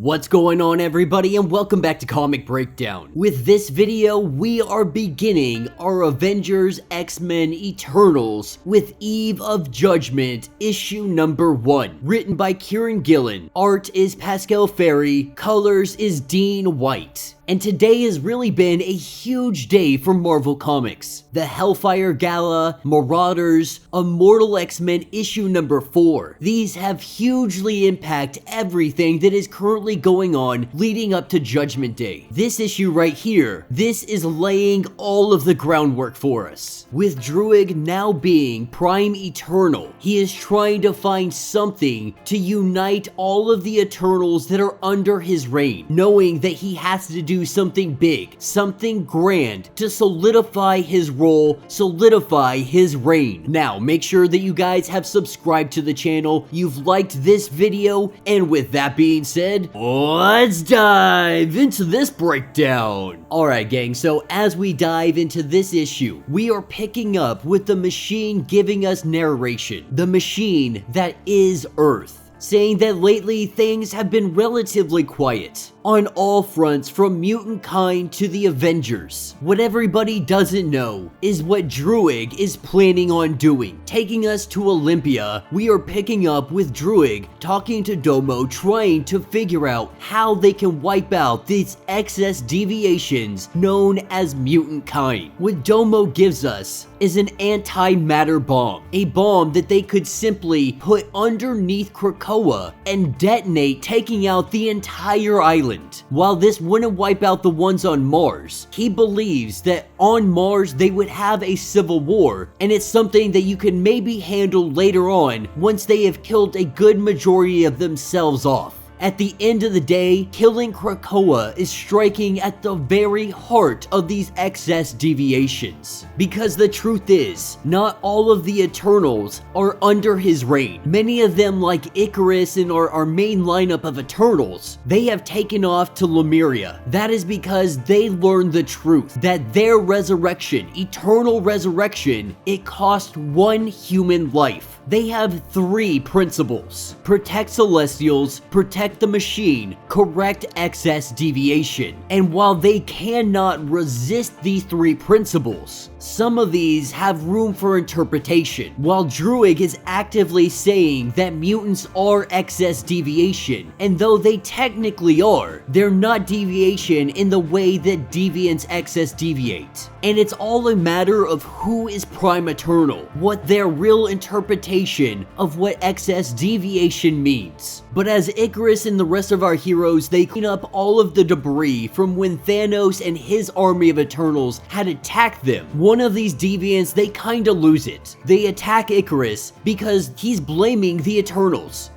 What's going on, everybody, and welcome back to Comic Breakdown. With this video, we are beginning our Avengers X-Men Eternals with Eve of Judgment issue number 1, written by Kieran Gillen. Art is Pascal Ferry, colors is Dean White. And today has really been a huge day for Marvel Comics. The Hellfire Gala, Marauders, Immortal X-Men issue number 4. These have hugely impacted everything that is currently going on leading up to Judgment Day. This issue right here, this is laying all of the groundwork for us. With Druig now being Prime Eternal, he is trying to find something to unite all of the Eternals that are under his reign, knowing that he has to do something big, something grand to solidify his role, solidify his reign. Now, make sure that you guys have subscribed to the channel, you've liked this video, and with that being said, let's dive into this breakdown. Alright gang, so as we dive into this issue, we are picking up with the machine giving us narration, the machine that is Earth, saying that lately things have been relatively quiet on all fronts, from mutant kind to the Avengers. What everybody doesn't know is what Druig is planning on doing. Taking us to Olympia, we are picking up with Druig talking to Domo, trying to figure out how they can wipe out these excess deviations known as mutant kind. What Domo gives us is an antimatter bomb, a bomb that they could simply put underneath Krakoa and detonate, taking out the entire island. While this wouldn't wipe out the ones on Mars, he believes that on Mars they would have a civil war, and it's something that you can maybe handle later on once they have killed a good majority of themselves off. At the end of the day, killing Krakoa is striking at the very heart of these excess deviations. Because the truth is, not all of the Eternals are under his reign. Many of them, like A.X.E and our main lineup of Eternals, they have taken off to Lemuria. That is because they learned the truth, that their resurrection, eternal resurrection, it cost one human life. They have 3 principles: protect Celestials, protect the machine, correct excess deviation. And while they cannot resist these 3 principles, some of these have room for interpretation. While Druig is actively saying that mutants are excess deviation, and though they technically are, they're not deviation in the way that deviants excess deviate. And it's all a matter of who is Prime Eternal, what their real interpretation of what excess deviation means. But as A.X.E and the rest of our heroes, they clean up all of the debris from when Thanos and his army of Eternals had attacked them. One of these deviants, they kinda lose it. They attack A.X.E because he's blaming the Eternals.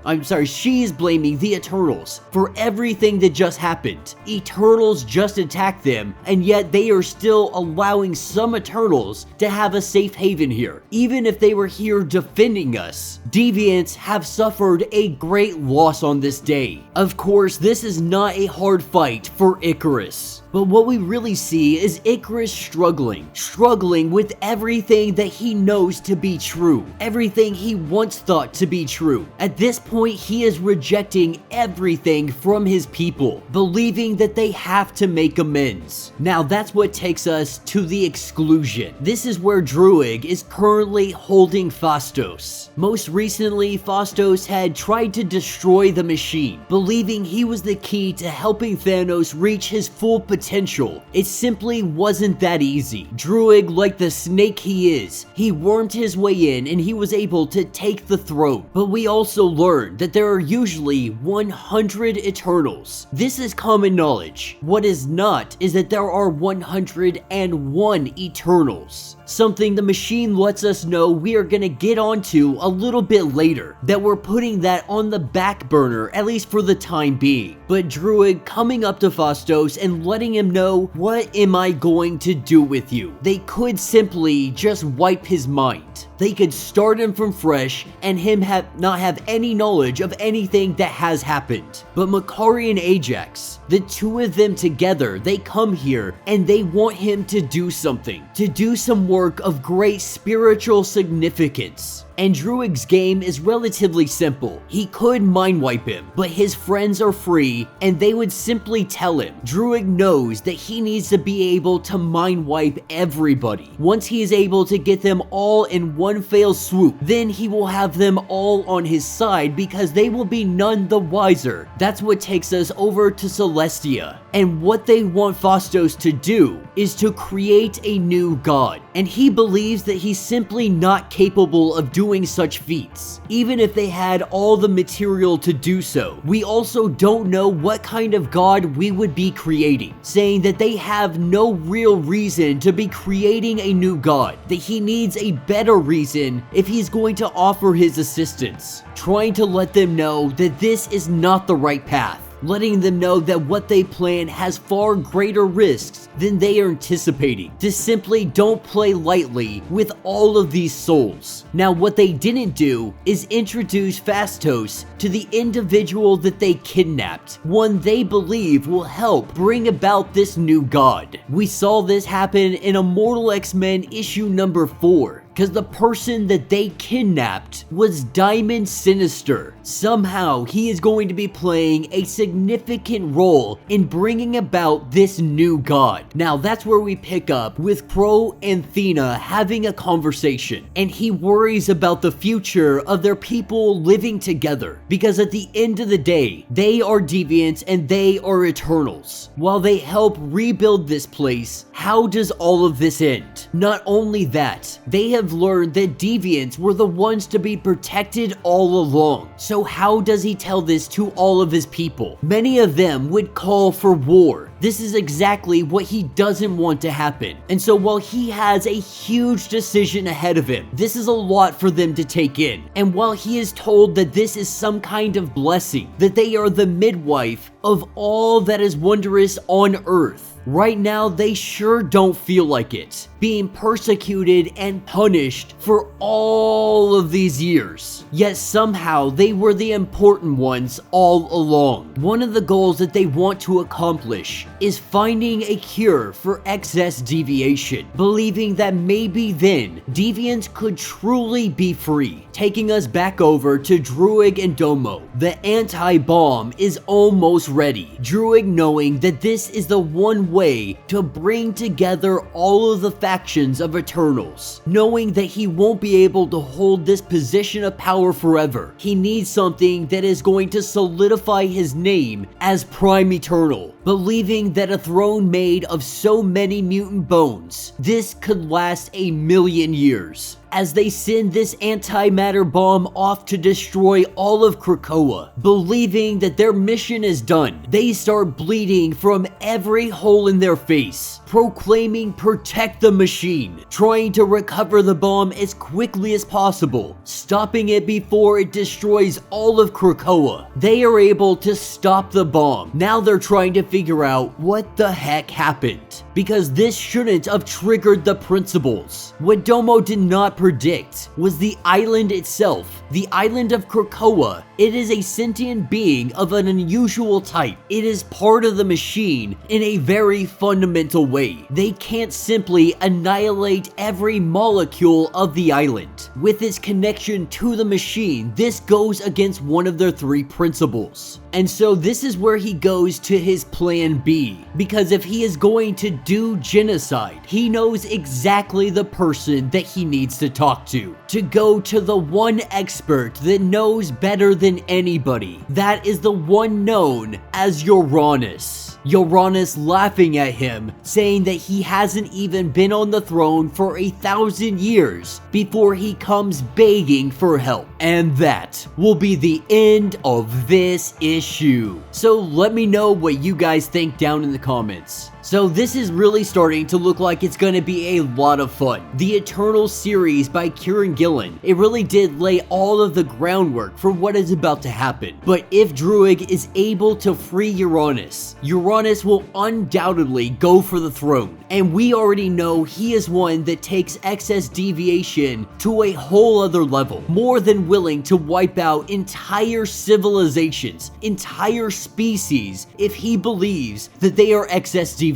She's blaming the Eternals for everything that just happened. Eternals just attacked them, and yet they are still allowing some Eternals to have a safe haven here. Even if they were here defending us, deviants have suffered a great loss on this day. Of course, this is not a hard fight for A.X.E. But what we really see is A.X.E struggling with everything that he knows to be true, everything he once thought to be true. At this point, he is rejecting everything from his people, believing that they have to make amends. Now, that's what takes us to the exclusion. This is where Druig is currently holding Phastos. Most recently, Phastos had tried to destroy the machine, believing he was the key to helping Thanos reach his full potential. It simply wasn't that easy. Druig, like the snake he is, he wormed his way in and he was able to take the throne. But we also learned that there are usually 100 Eternals. This is common knowledge. What is not is that there are 101 Eternals. Something the machine lets us know we are gonna get onto a little bit later, that we're putting that on the back burner, at least for the time being. But Druig coming up to Phastos and letting him know, what am I going to do with you? They could simply just wipe his mind. They could start him from fresh and him not have any knowledge of anything that has happened. But Makkari and A.X.E, the two of them together, they come here and they want him to do something, to do some work of great spiritual significance. And Druig's game is relatively simple. He could mind wipe him, but his friends are free and they would simply tell him. Druig knows that he needs to be able to mind wipe everybody. Once he is able to get them all in one fell swoop, then he will have them all on his side because they will be none the wiser. That's what takes us over to Celestia. And what they want Phastos to do is to create a new god. And he believes that he's simply not capable of doing such feats, even if they had all the material to do so. We also don't know what kind of god we would be creating, saying that they have no real reason to be creating a new god, that he needs a better reason if he's going to offer his assistance, trying to let them know that this is not the right path, letting them know that what they plan has far greater risks than they are anticipating. To simply don't play lightly with all of these souls. Now, what they didn't do is introduce Phastos to the individual that they kidnapped, one they believe will help bring about this new god. We saw this happen in Immortal X-Men issue number 4. Because the person that they kidnapped was Diamond Sinister. Somehow, he is going to be playing a significant role in bringing about this new god. Now, that's where we pick up with Crow and Thena having a conversation. And he worries about the future of their people living together. Because at the end of the day, they are deviants and they are eternals. While they help rebuild this place, how does all of this end? Not only that, they have learned that deviants were the ones to be protected all along. So how does he tell this to all of his people? Many of them would call for war. This is exactly what he doesn't want to happen. And so while he has a huge decision ahead of him, this is a lot for them to take in. And while he is told that this is some kind of blessing, that they are the midwife of all that is wondrous on earth, right now, they sure don't feel like it, being persecuted and punished for all of these years. Yet somehow, they were the important ones all along. One of the goals that they want to accomplish is finding a cure for excess deviation, believing that maybe then, deviants could truly be free. Taking us back over to Druig and Domo. The anti-bomb is almost ready. Druig knowing that this is the one way to bring together all of the factions of Eternals, knowing that he won't be able to hold this position of power forever. He needs something that is going to solidify his name as Prime Eternal, believing that a throne made of so many mutant bones, this could last 1,000,000 years. As they send this antimatter bomb off to destroy all of Krakoa, believing that their mission is done, they start bleeding from every hole in their face, proclaiming "protect the machine," trying to recover the bomb as quickly as possible, stopping it before it destroys all of Krakoa. They are able to stop the bomb. Now they're trying to figure out what the heck happened, because this shouldn't have triggered the principles. What Domo did not predict was the island itself, the island of Krakoa. It is a sentient being of an unusual type. It is part of the machine in a very fundamental way. They can't simply annihilate every molecule of the island. With its connection to the machine, this goes against one of their 3 principles. And so this is where he goes to his plan B, because if he is going to do genocide, he knows exactly the person that he needs to talk to go to the one expert that knows better than anybody. That is the one known as Uranus. Uranus laughing at him, saying that he hasn't even been on the throne for 1,000 years before he comes begging for help. And that will be the end of this issue. So let me know what you guys think down in the comments. So this is really starting to look like it's gonna be a lot of fun. The Eternal series by Kieran Gillen, it really did lay all of the groundwork for what is about to happen. But if Druig is able to free Uranus, Uranus will undoubtedly go for the throne. And we already know he is one that takes excess deviation to a whole other level, more than willing to wipe out entire civilizations, entire species, if he believes that they are excess deviation.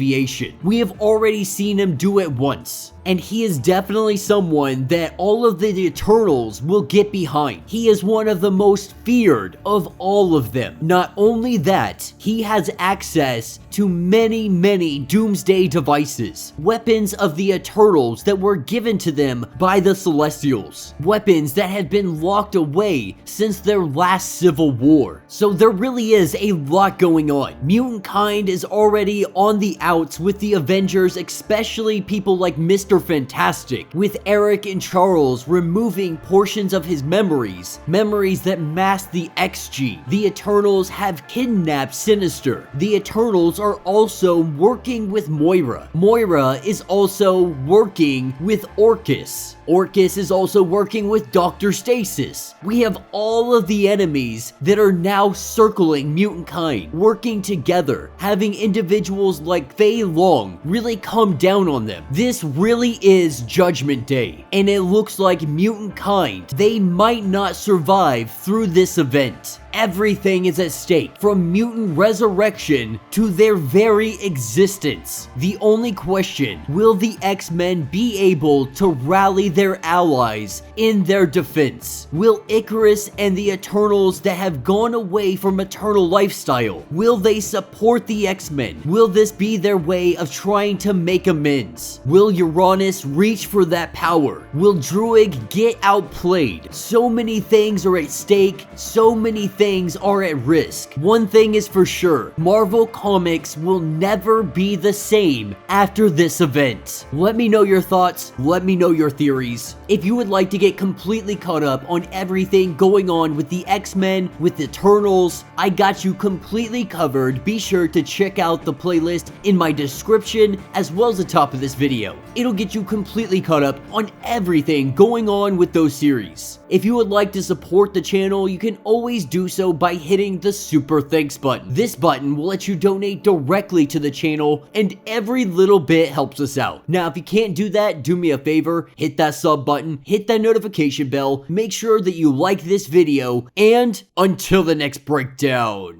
We have already seen him do it once. And he is definitely someone that all of the Eternals will get behind. He is one of the most feared of all of them. Not only that, he has access to many doomsday devices. Weapons of the Eternals that were given to them by the Celestials. Weapons that had been locked away since their last civil war. So there really is a lot going on. Mutant kind is already on the outs with the Avengers, especially people like Mr. Fantastic, with Eric and Charles removing portions of his memories that mask the A.X.E. The Eternals have kidnapped Sinister. The Eternals are also working with Moira. Moira is also working with Orcus. Orcus is also working with Dr. Stasis. We have all of the enemies that are now circling mutant kind, working together, having individuals like Fei Long really come down on them. This really is Judgment Day, and it looks like mutant kind, they might not survive through this event. Everything is at stake, from mutant resurrection to their very existence. The only question, will the X-Men be able to rally their allies in their defense? Will Icarus and the Eternals that have gone away from eternal lifestyle, will they support the X-Men? Will this be their way of trying to make amends? Will Uranus reach for that power? Will Druig get outplayed? So many things are at stake, so many things are at risk. One thing is for sure, Marvel Comics will never be the same after this event. Let me know your thoughts, let me know your theories. If you would like to get completely caught up on everything going on with the X-Men, with the Eternals, I got you completely covered. Be sure to check out the playlist in my description as well as the top of this video. It'll get you completely caught up on everything going on with those series. If you would like to support the channel, you can always do so by hitting the super thanks button. This button will let you donate directly to the channel, and every little bit helps us out. Now, if you can't do that, do me a favor, hit that sub button, hit that notification bell, make sure that you like this video, and until the next breakdown.